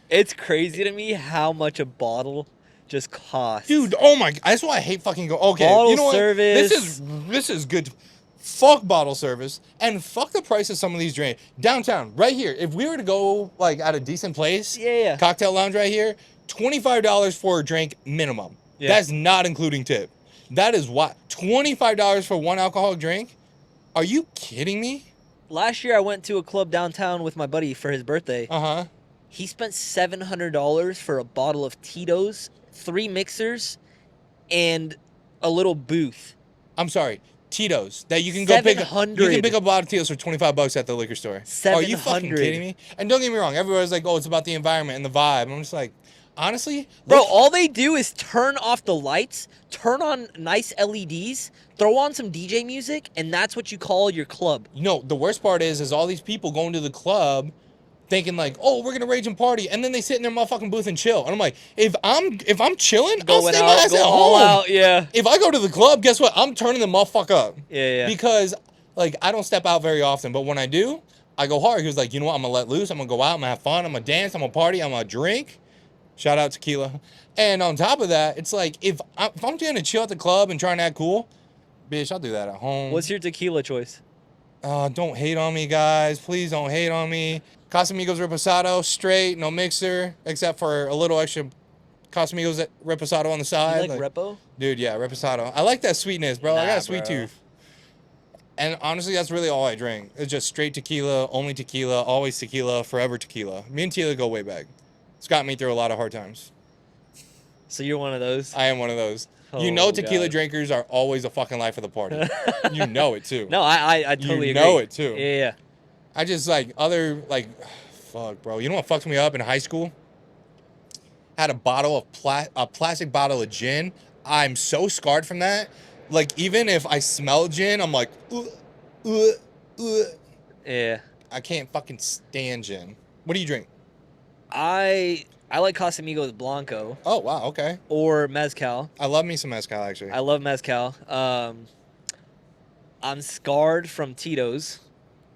It's crazy to me how much a bottle just costs. Dude, oh my, that's why I hate fucking go. Okay, Bottle you know what? service. This is good. Fuck bottle service and fuck the price of some of these drinks. Downtown, right here. If we were to go like at a decent place, Yeah. cocktail lounge right here, $25 for a drink minimum. Yeah. That's not including tip. That is what, $25 for one alcoholic drink? Are you kidding me? Last year I went to a club downtown with my buddy for his birthday. Uh-huh. He spent $700 for a bottle of Tito's, 3 mixers, and a little booth. I'm sorry. Tito's that you can go pick up. You can pick up a bottle of Tito's for $25 at the liquor store. Are you fucking kidding me? And don't get me wrong, everybody's like, oh, it's about the environment and the vibe. I'm just like, honestly, bro, all they do is turn off the lights, turn on nice LEDs, throw on some DJ music, and that's what you call your club. You know, the worst part is all these people going to the club thinking like, oh, we're gonna rage and party, and then they sit in their motherfucking booth and chill. And I'm like, if I'm chilling, I'll stay my ass at home. Yeah. If I go to the club, guess what? I'm turning the motherfucker up. Yeah. Because like I don't step out very often, but when I do, I go hard. Because like, you know what? I'm gonna let loose. I'm gonna go out. I'm gonna have fun. I'm gonna dance. I'm gonna party. I'm gonna drink. Shout out tequila. And on top of that, it's like if I'm gonna chill at the club and trying to act cool, bitch, I'll do that at home. What's your tequila choice? Don't hate on me, guys. Please don't hate on me. Casamigos Reposado, straight, no mixer, except for a little extra Casamigos Reposado on the side. You like Repo? Dude, yeah, Reposado. I like that sweetness, bro. I got a sweet tooth. And honestly, that's really all I drink. It's just straight tequila, only tequila, always tequila, forever tequila. Me and tequila go way back. It's got me through a lot of hard times. So you're one of those? I am one of those. Oh, you know tequila God. drinkers are always the fucking life of the party. You know it, too. No, I totally agree. You know it, too. Yeah. I just fuck, bro. You know what fucked me up in high school? Had a bottle of a plastic bottle of gin. I'm so scarred from that. Like, even if I smell gin, I'm like, Yeah. I can't fucking stand gin. What do you drink? I like Casamigos Blanco Oh wow, okay. or Mezcal. I love me some mezcal actually. I love Mezcal. I'm scarred from Tito's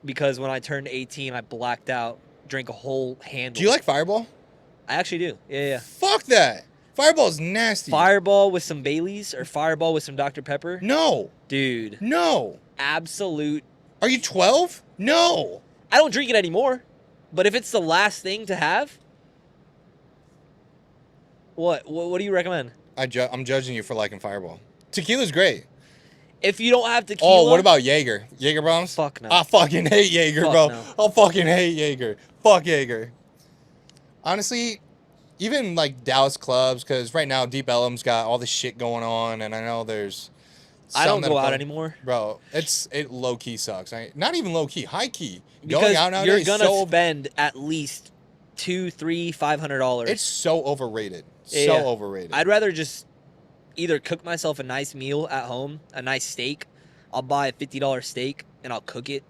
because when I turned 18, I blacked out, drank a whole handle. Do you like Fireball? I actually do. Yeah. Fuck that. Fireball's nasty. Fireball with some Baileys or Fireball with some Dr. Pepper? No. Dude. No. Absolute. Are you 12? No. I don't drink it anymore. But if it's the last thing to have, what do you recommend? I'm judging you for liking Fireball. Tequila's great. If you don't have tequila. Oh, what about Jaeger? Jaeger bombs? Fuck no. I fucking hate Jaeger, Fuck bro. no. I fucking hate Jaeger. Fuck Jaeger. Honestly, even like Dallas clubs, because right now Deep Ellum's got all this shit going on, and I know there's. I don't some go that out are- anymore. Bro, it low key sucks. Not even low key, high key. Because Going out nowadays you're is gonna so spend at least $200, $300, $500. it's so overrated. Yeah, So yeah. overrated. I'd rather just either cook myself a nice meal at home, a nice steak. I'll buy a $50 steak and I'll cook it,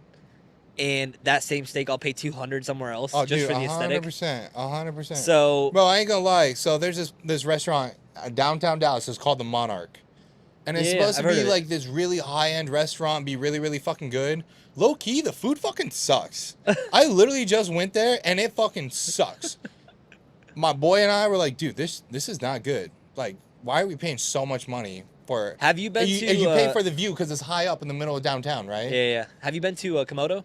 and that same steak I'll pay $200 somewhere else Oh, just dude, for the aesthetic. 100%. 100%. So Bro, I ain't gonna lie. So there's this restaurant downtown Dallas. It's called the Monarch, and it's Yeah, supposed I've to heard be of it. like this really high end restaurant, be really really fucking good. Low key, the food fucking sucks. I literally just went there and it fucking sucks. My boy and I were like, dude, this is not good. Like, why are we paying so much money for? have you been and to? you pay for the view because it's high up in the middle of downtown, right? Yeah. Have you been to Komodo?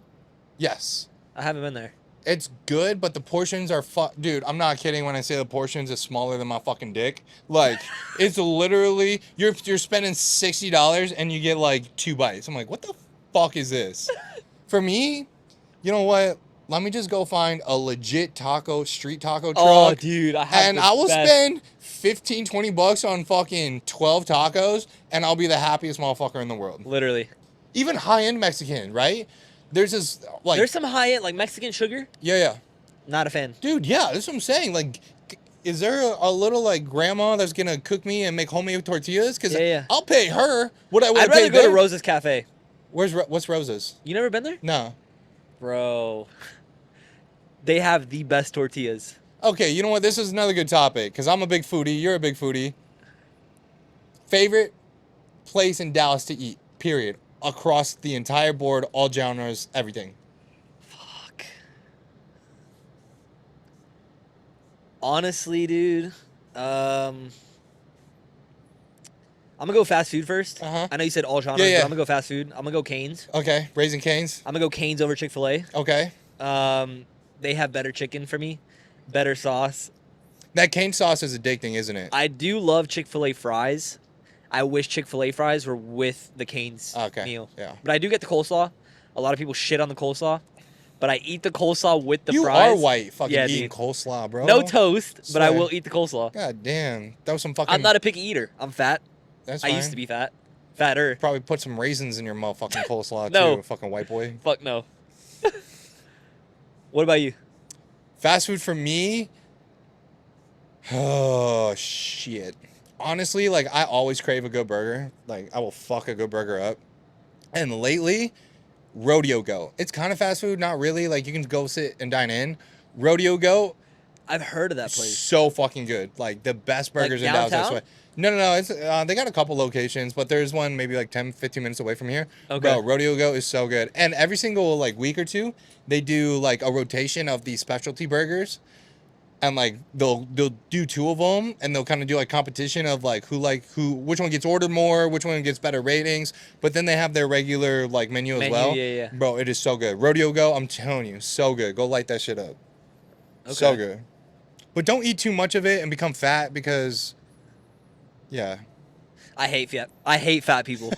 Yes. I haven't been there. It's good, but the portions are dude, I'm not kidding when I say the portions is smaller than my fucking dick. Like, it's literally you're spending $60 and you get like 2 bites. I'm like, what the fuck is this? For me, you know what? Let me just go find a legit street taco truck. Oh, dude, I have. And the I will best- spend $15-20 on fucking 12 tacos and I'll be the happiest motherfucker in the world. Literally. Even high-end Mexican, right? There's this like There's some high end like Mexican sugar. yeah. Not a fan. Dude, yeah, that's what I'm saying. Like, is there a little like grandma that's gonna cook me and make homemade tortillas? Because Yeah. I'll pay her what I would I'd pay rather go to there. Rosa's Cafe. What's Rosa's? You never been there, No. bro? They have the best tortillas. Okay, you know what? This is another good topic because I'm a big foodie. You're a big foodie. Favorite place in Dallas to eat? Period. Across the entire board, all genres, everything. Fuck. Honestly, dude, I'm gonna go fast food first. Uh-huh. I know you said all genres, Yeah. but I'm gonna go fast food. I'm gonna go Cane's. Okay, Raising Cane's. I'm gonna go Cane's over Chick-fil-A. Okay. They have better chicken for me, better sauce. That cane sauce is addicting, isn't it? I do love Chick-fil-A fries. I wish Chick-fil-A fries were with the Cane's Okay. meal. Yeah. But I do get the coleslaw. A lot of people shit on the coleslaw, but I eat the coleslaw with the You fries. are white, fucking Yeah, eating dude. coleslaw, bro. No toast, but I Swear. will eat the coleslaw. God damn, that was some fucking. I'm not a picky eater. I'm fat. That's I fine. used to be fat. Fatter. Probably put some raisins in your motherfucking coleslaw No. too, fucking white boy. Fuck no. What about you? Fast food for me. Oh shit. Honestly, like I always crave a good burger. Like I will fuck a good burger up. And lately, Rodeo Go. It's kind of fast food, not really. Like you can go sit and dine in. Rodeo Go, I've heard of that place. so fucking good. Like the best burgers in Dallas. I downtown? swear. No. It's they got a couple locations, but there's one maybe like 10, 15 minutes away from here. Okay. Bro, Rodeo Go is so good. And every single like week or two, they do like a rotation of these specialty burgers. And like they'll do 2 of them, and they'll kind of do like competition of like which one gets ordered more, which one gets better ratings. But then they have their regular like menu as well. Yeah. Bro, it is so good. Rodeo Go, I'm telling you, so good. Go light that shit up. So Okay. good. But don't eat too much of it and become fat because, yeah. I hate fat people. I hate fat people.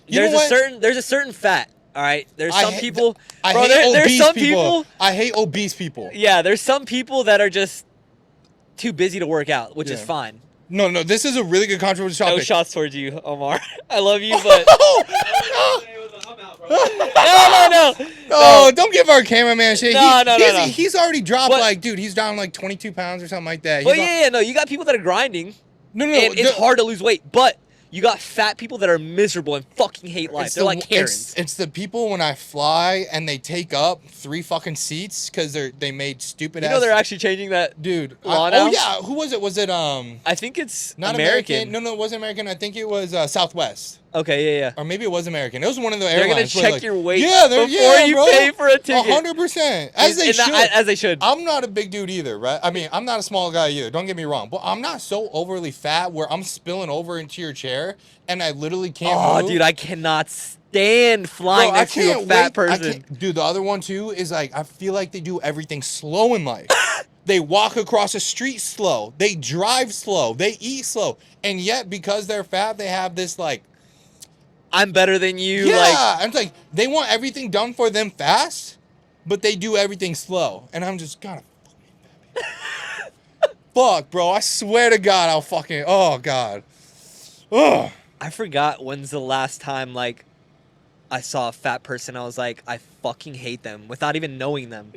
You know what? There's a certain fat. All right. There's I some hate- people. I Bro, hate there's obese some people. I hate obese people. Yeah, there's some people that are just too busy to work out, which is Yeah. fine. No, this is a really good controversial No topic. shots towards you, Omar. I love you, but no. Oh, don't give our cameraman shit. No. He's already dropped But- like, dude, he's down like 22 pounds or something like that. But He's yeah, no, you got people that are grinding, no. and it's hard to lose weight. But You got fat people that are miserable and fucking hate life. They're like Karens. It's the people when I fly and they take up 3 fucking seats because they made stupid ass. They're actually changing that dude. law now? Oh yeah, who was it? Was it I think it's not American? No, it wasn't American. I think it was Southwest. Okay, yeah. Or maybe it was American. It was one of the They're airlines. gonna check your weight before you pay for a ticket. 100%. As they should. I'm I'm not a big dude either, right? I mean, I'm not a small guy either. Don't get me wrong. But I'm not so overly fat where I'm spilling over into your chair and I literally can't move. Oh, dude, I cannot stand flying next to a fat person. Dude, the other one too is like, I feel like they do everything slow in life. They walk across the street slow. They drive slow. They eat slow. And yet, because they're fat, they have this like, I'm better than you. Yeah, and it's like they want everything done for them fast, but they do everything slow. And I'm just gotta fuck, bro. I swear to God, I'll fucking. Oh God. Ugh. I forgot when's the last time like I saw a fat person. I was like, I fucking hate them without even knowing them.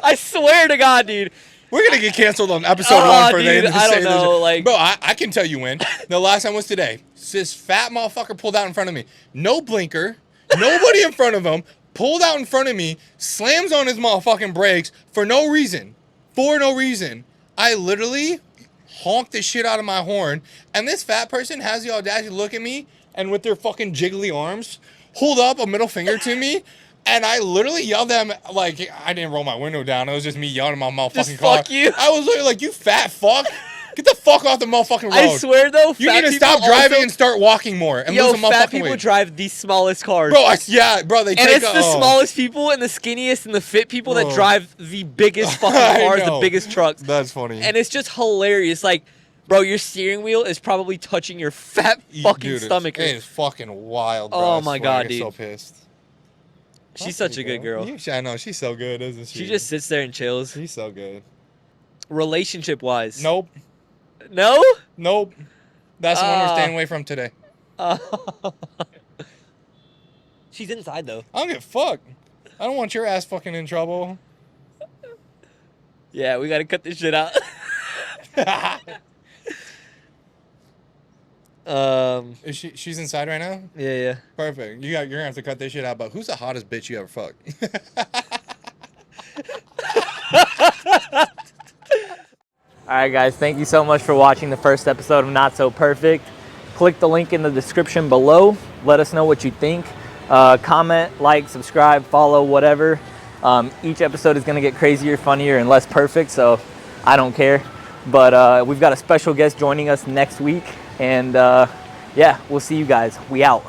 I swear to God, dude. We're gonna get canceled on episode 1 for dude, I don't know, like, bro. I can tell you when. The last time was today. This fat motherfucker pulled out in front of me. No blinker. Nobody in front of him. Pulled out in front of me. Slams on his motherfucking brakes for no reason. For no reason. I literally honked the shit out of my horn. And this fat person has the audacity to look at me and with their fucking jiggly arms hold up a middle finger to me. And I literally yelled at him, like, I didn't roll my window down. It was just me yelling at my motherfucking car. Fuck you. I was literally like, you fat fuck. Get the fuck off the motherfucking road. I swear, though, you need to stop driving and start walking more and lose a motherfucking fat people weight. Drive the smallest cars. Bro, they take it's the smallest people and the skinniest and the fit people that drive the biggest fucking cars, the biggest trucks. That's funny. And it's just hilarious. Like, bro, your steering wheel is probably touching your fat fucking stomach. It is fucking wild, bro. Oh, my God, dude. I'm so pissed. She's such a good girl. I know. She's so good, isn't she? She just sits there and chills. She's so good. Relationship-wise. Nope. No? Nope. That's the one we're staying away from today. She's inside, though. I don't give a fuck. I don't want your ass fucking in trouble. Yeah, we gotta cut this shit out. She's inside right now? Yeah. Perfect. You're gonna have to cut this shit out, but who's the hottest bitch you ever fucked? Alright guys, thank you so much for watching the first episode of Not So Perfect. Click the link in the description below. Let us know what you think. Comment, like, subscribe, follow, whatever. Each episode is going to get crazier, funnier, and less perfect, so I don't care. But we've got a special guest joining us next week. And yeah, we'll see you guys. We out.